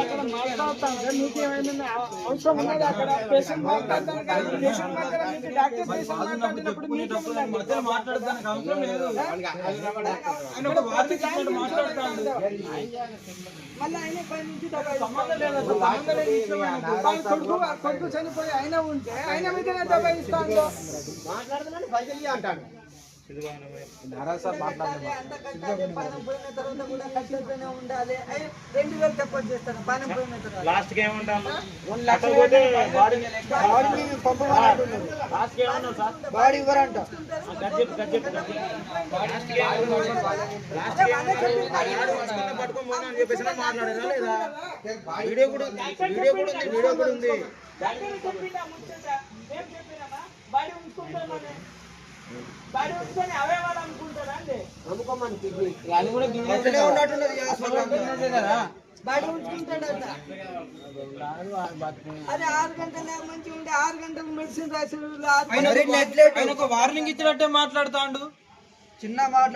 అక్కడ మాట్లాడుతాను మీకేమైనా అవసరం ఉన్నది అక్కడ పేషెంట్ మాట్లాడతాను కానీ పేషెంట్ మాట్లాడాలి డాక్టర్ పేషెంట్ మాట్లాడినప్పుడు మధ్యలో మాట్లాడడానికి అవసరం లేదు. ఆయన కూడా వార్తకి మాట్లాడతాడు. మళ్ళీ ఆయన పై నుంచి కొడుకు చనిపోయి ఆయన ఉంటే ఆయన మీదనే దబాయిస్తాను మాట్లాడదని బయలు అంటాడు. బాడీ ఇవ్వరంట పట్టుకోమని చెప్పేసి మాట్లాడారా లేదా? వీడియో కూడా ఉంది. బాడీ ఉంచుకొని అవే వాళ్ళు అనుకుంటారా అండి? బాడీ ఉంచుకుంటాడట. అదే 6 గంటల మంచిగా ఉంటే 6 గంటలకు మెడిసిన్ రాసి వార్నింగ్ ఇచ్చినట్టే మాట్లాడుతాండు. చిన్న మాట్లా